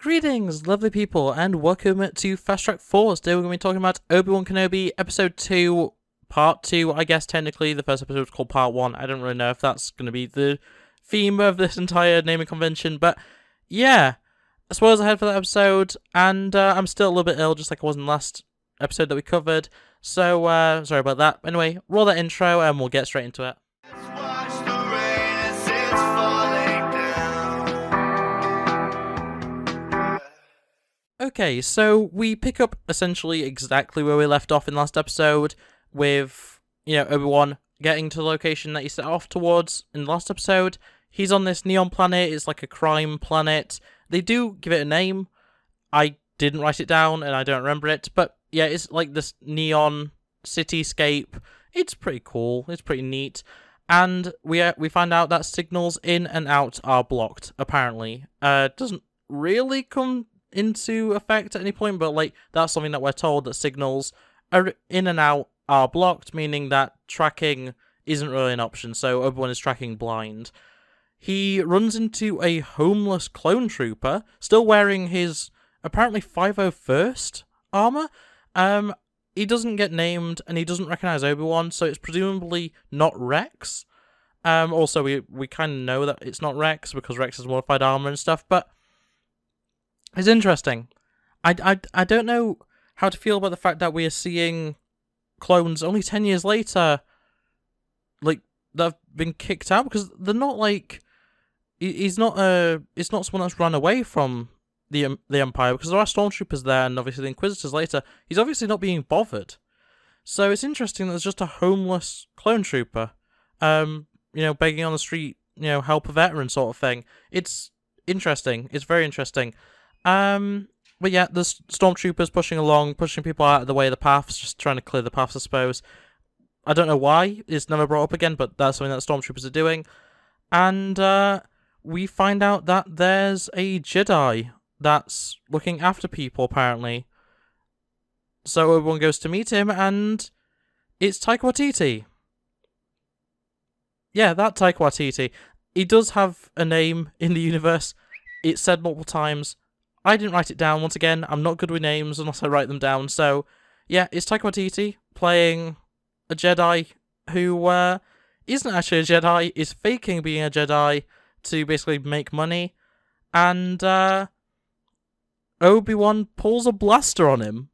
Greetings, lovely people, and welcome to Fast Track 4. Today we're going to be talking about Obi-Wan Kenobi, Episode 2, Part 2, I guess technically. The first episode was called Part 1. I don't really know if that's going to be the theme of this entire naming convention, but yeah. Spoilers ahead for that episode, and I'm still a little bit ill, just like I was in the last episode that we covered, so sorry about that. Anyway, roll that intro and we'll get straight into it. Okay, so we pick up essentially exactly where we left off in last episode with, Obi-Wan getting to the location that he set off towards in the last episode. He's on this neon planet. It's like a crime planet. They do give it a name. I didn't write it down and I don't remember it, but yeah, it's like this neon cityscape. It's pretty cool. It's pretty neat. And we find out that signals in and out are blocked, apparently. Doesn't really come into effect at any point, but like that's something that we're told, that signals are in and out are blocked, meaning that tracking isn't really an option. So Obi-Wan is tracking blind. He runs into a homeless clone trooper, still wearing his apparently 501st armor. He doesn't get named and he doesn't recognize Obi-Wan, so it's presumably not Rex. Also we kind of know that it's not Rex because Rex has modified armor and stuff, but it's interesting. I don't know how to feel about the fact that we are seeing clones only 10 years later, like, that have been kicked out, because they're not like... it's not someone that's run away from the Empire, because there are stormtroopers there, and obviously the Inquisitors later. He's obviously not being bothered. So it's interesting that there's just a homeless clone trooper, begging on the street, help a veteran sort of thing. It's interesting. It's very interesting. But yeah, there's stormtroopers pushing along, pushing people out of the way of the paths, just trying to clear the paths, I suppose. I don't know why, it's never brought up again, but that's something that stormtroopers are doing. And we find out that there's a Jedi that's looking after people, apparently. So everyone goes to meet him, and it's Taika Waititi. Yeah, that Taika Waititi. He does have a name in the universe. It's said multiple times. I didn't write it down, once again. I'm not good with names unless I write them down. So, yeah, it's Taika Waititi playing a Jedi who isn't actually a Jedi, is faking being a Jedi to basically make money. And Obi-Wan pulls a blaster on him.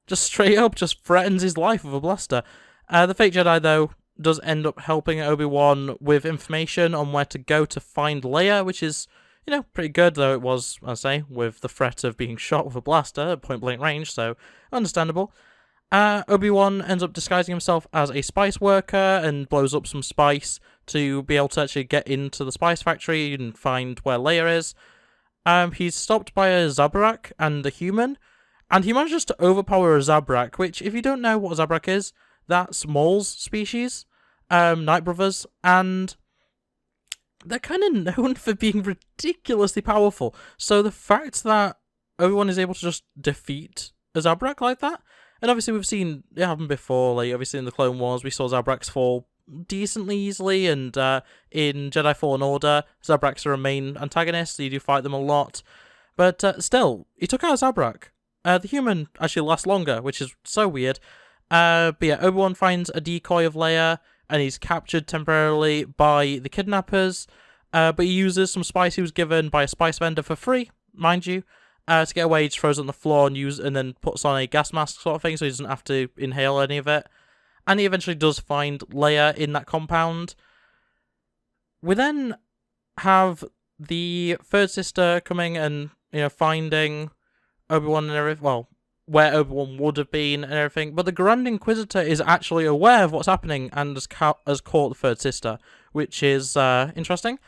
Just straight up, just threatens his life with a blaster. The fake Jedi, though, does end up helping Obi-Wan with information on where to go to find Leia, which is... pretty good, though it was, I say, with the threat of being shot with a blaster at point-blank range, so understandable. Obi-Wan ends up disguising himself as a spice worker and blows up some spice to be able to actually get into the spice factory and find where Leia is. He's stopped by a Zabrak and a human, and he manages to overpower a Zabrak, which, if you don't know what a Zabrak is, that's Maul's species, Night Brothers, and... they're kind of known for being ridiculously powerful. So the fact that Obi-Wan is able to just defeat a Zabrak like that, and obviously we've seen it happen before, like obviously in the Clone Wars we saw Zabraks fall decently easily, and in Jedi Fallen Order, Zabraks are a main antagonist, so you do fight them a lot. But still, he took out a Zabrak. The human actually lasts longer, which is so weird. But yeah, Obi-Wan finds a decoy of Leia, and he's captured temporarily by the kidnappers, but he uses some spice he was given by a spice vendor for free, mind you, to get away. He just throws it on the floor and then puts on a gas mask sort of thing, so he doesn't have to inhale any of it. And he eventually does find Leia in that compound. We then have the third sister coming and, finding Obi-Wan and everything, well, where Obi-Wan would have been and everything, but the Grand Inquisitor is actually aware of what's happening and has caught the third sister, which is interesting.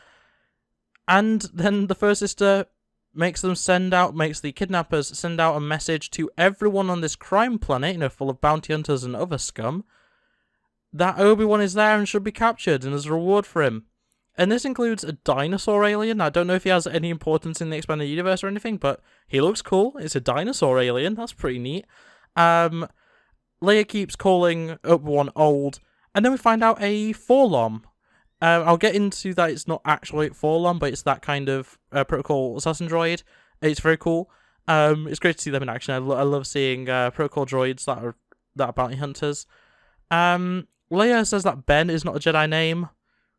And then the first sister makes the kidnappers send out a message to everyone on this crime planet, full of bounty hunters and other scum, that Obi-Wan is there and should be captured, and there's a reward for him. And this includes a dinosaur alien. I don't know if he has any importance in the expanded universe or anything, but he looks cool. It's a dinosaur alien. That's pretty neat. Leia keeps calling Obi-Wan old, and then we find out a Forlom. I'll get into that. It's not actually Forlom, but it's that kind of protocol assassin droid. It's very cool. It's great to see them in action. I love seeing protocol droids that are bounty hunters. Leia says that Ben is not a Jedi name,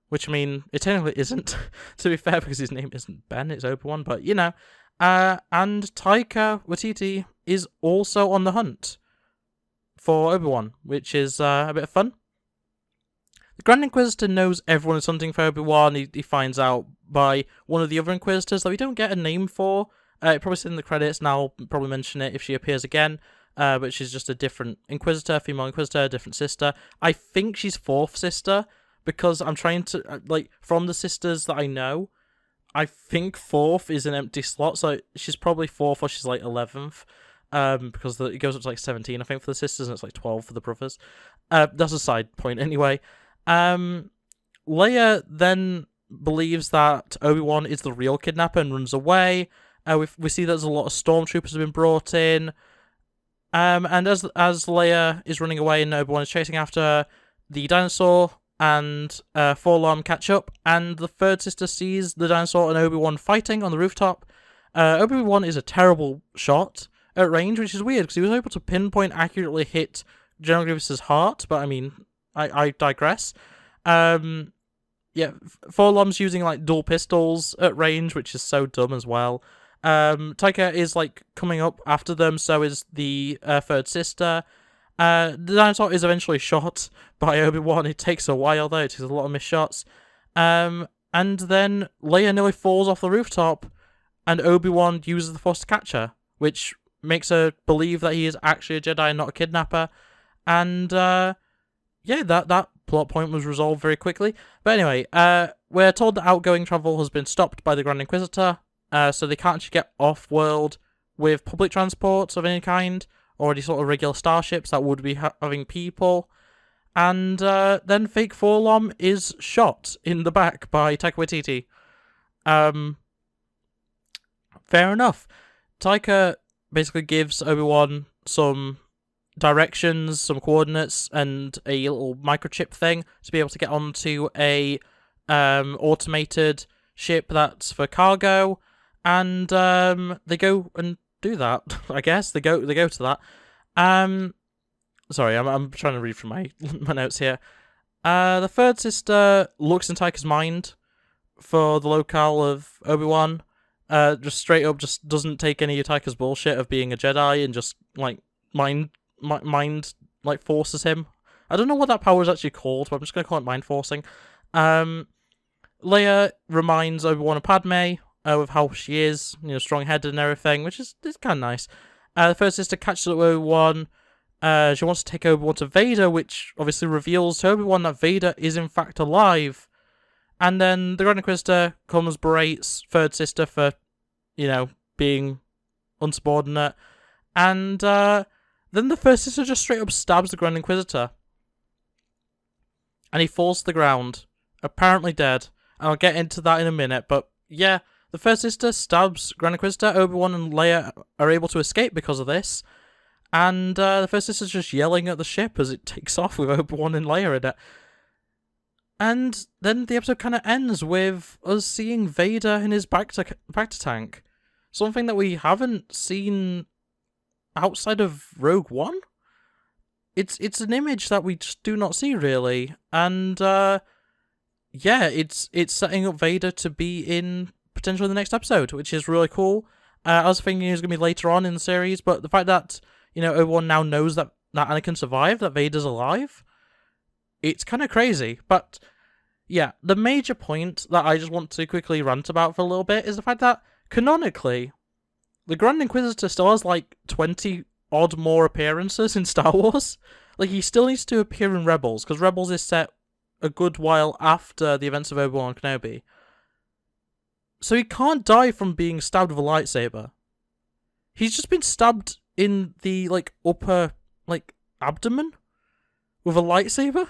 which I mean, it technically isn't, to be fair, because his name isn't Ben, it's Obi-Wan, but you know. And Taika Waititi is also on the hunt for Obi-Wan, which is a bit of fun. The Grand Inquisitor knows everyone is hunting for Obi-Wan. He finds out by one of the other Inquisitors that we don't get a name for. It probably said in the credits, and I'll probably mention it if she appears again. But she's just a different Inquisitor, female Inquisitor, different sister. I think she's fourth sister, because I'm trying to, from the sisters that I know, I think fourth is an empty slot, so she's probably fourth or she's 11th. Because it goes up to 17, I think, for the sisters, and it's 12 for the brothers. That's a side point anyway. Leia then believes that Obi-Wan is the real kidnapper and runs away. We see that there's a lot of stormtroopers have been brought in. And as Leia is running away and Obi-Wan is chasing after her, the dinosaur and Forlom catch up, and the third sister sees the dinosaur and Obi-Wan fighting on the rooftop. Obi-Wan is a terrible shot at range, which is weird, because he was able to pinpoint accurately hit General Grievous's heart, but I mean, I digress. Forlom's using dual pistols at range, which is so dumb as well. Taika is coming up after them, so is the third sister. The dinosaur is eventually shot by Obi-Wan. It takes a while though, it takes a lot of missed shots. And then Leia nearly falls off the rooftop, and Obi-Wan uses the Force to catch her, which makes her believe that he is actually a Jedi and not a kidnapper. And that plot point was resolved very quickly. But anyway, we're told that outgoing travel has been stopped by the Grand Inquisitor, so they can't actually get off-world with public transport of any kind, or any sort of regular starships that would be having people. And then fake Forlom is shot in the back by Taika Waititi. Fair enough. Taika basically gives Obi-Wan some directions, some coordinates, and a little microchip thing to be able to get onto a automated ship that's for cargo, and they go and do that. I guess they go to that. Sorry, I'm trying to read from my notes here. The third sister looks in Taika's mind for the locale of Obi-Wan. Just straight up, just doesn't take any of Taika's bullshit of being a Jedi, and just mind forces him. I don't know what that power is actually called, but I'm just gonna call it mind forcing. Leia reminds Obi-Wan and Padme of how she is, strong-headed and everything, which is kind of nice. The first sister catches up with Obi-Wan. She wants to take Obi-Wan to Vader, which obviously reveals to Obi-Wan that Vader is in fact alive. And then the Grand Inquisitor comes, berates third sister for, being unsubordinate. And then the first sister just straight up stabs the Grand Inquisitor. And he falls to the ground, apparently dead. And I'll get into that in a minute, but yeah, the first sister stabs Grand Inquisitor. Obi-Wan and Leia are able to escape because of this. And the first sister's just yelling at the ship as it takes off with Obi-Wan and Leia in it. And then the episode kind of ends with us seeing Vader in his Bacta tank. Something that we haven't seen outside of Rogue One. It's an image that we just do not see, really. And it's setting up Vader to be in potentially the next episode, which is really cool. I was thinking it was going to be later on in the series, but the fact that, everyone now knows that Anakin survived, that Vader's alive, it's kind of crazy. But yeah, the major point that I just want to quickly rant about for a little bit is the fact that, canonically, the Grand Inquisitor still has 20 odd more appearances in Star Wars. He still needs to appear in Rebels, because Rebels is set a good while after the events of Obi-Wan Kenobi. So he can't die from being stabbed with a lightsaber. He's just been stabbed in the, upper, abdomen with a lightsaber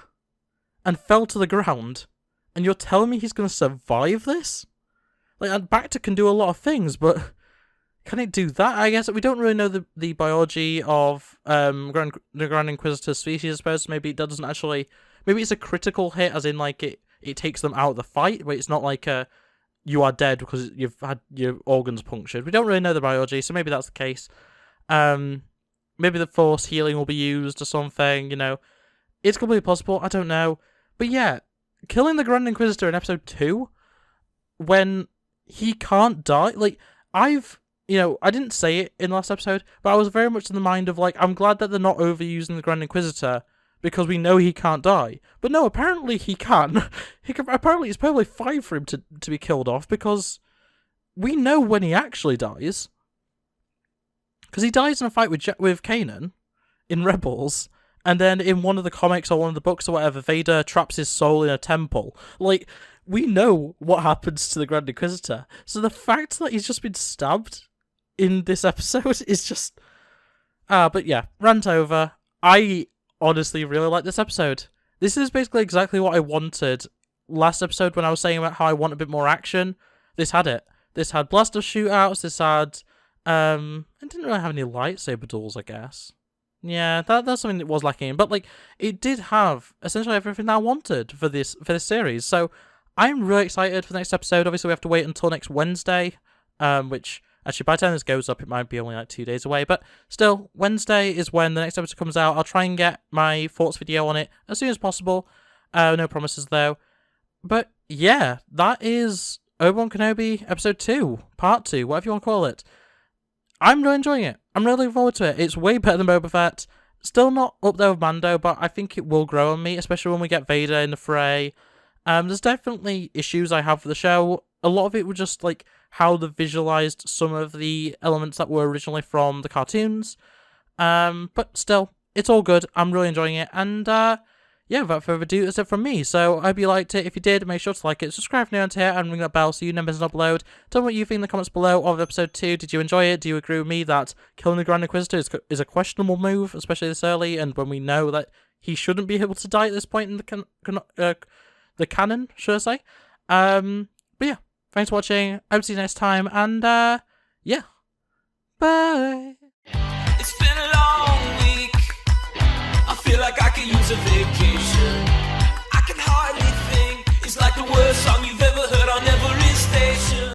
and fell to the ground. And you're telling me he's going to survive this? Bacta can do a lot of things, but can it do that? I guess we don't really know the biology of the Grand Inquisitor species, I suppose. Maybe it doesn't actually... Maybe it's a critical hit, as in, it takes them out of the fight, but it's not you are dead because you've had your organs punctured. We don't really know the biology, so maybe that's the case. Maybe the Force healing will be used or something, you know. It's completely possible, I don't know. But yeah, killing the Grand Inquisitor in episode 2, when he can't die, like, I didn't say it in the last episode, but I was very much in the mind of, like, I'm glad that they're not overusing the Grand Inquisitor, because we know he can't die. But no, apparently he can. Apparently it's probably fine for him to be killed off, because we know when he actually dies. Because he dies in a fight with Kanan in Rebels, and then in one of the comics or one of the books or whatever, Vader traps his soul in a temple. Like, we know what happens to the Grand Inquisitor. So the fact that he's just been stabbed in this episode is just... but yeah, rant over. I honestly really like this episode. This is basically exactly what I wanted last episode when I was saying about how I want a bit more action. This had it. This had blaster shootouts, this had... it didn't really have any lightsaber duels, I guess. Yeah, that's something that was lacking. But, like, it did have essentially everything I wanted for this series. So, I'm really excited for the next episode. Obviously, we have to wait until next Wednesday, which, actually, by the time this goes up, it might be only, like, 2 days away. But, still, Wednesday is when the next episode comes out. I'll try and get my thoughts video on it as soon as possible. No promises, though. But, yeah, that is Obi-Wan Kenobi Episode 2, Part 2, whatever you want to call it. I'm really enjoying it. I'm really looking forward to it. It's way better than Boba Fett. Still not up there with Mando, but I think it will grow on me, especially when we get Vader in the fray. There's definitely issues I have with the show. A lot of it was just, like, how they visualized some of the elements that were originally from the cartoons. But still, it's all good. I'm really enjoying it. And, yeah, without further ado, that's it from me. So, I hope you liked it. If you did, make sure to like it, subscribe if you're new around here, and ring that bell so you never miss an upload. Tell me what you think in the comments below of episode 2. Did you enjoy it? Do you agree with me that killing the Grand Inquisitor is a questionable move, especially this early, and when we know that he shouldn't be able to die at this point in the canon, should I say? But yeah, thanks for watching. I hope to see you next time, and yeah, bye. It's been a long week. I feel like I could use a vacation. I can hardly think. It's like the worst song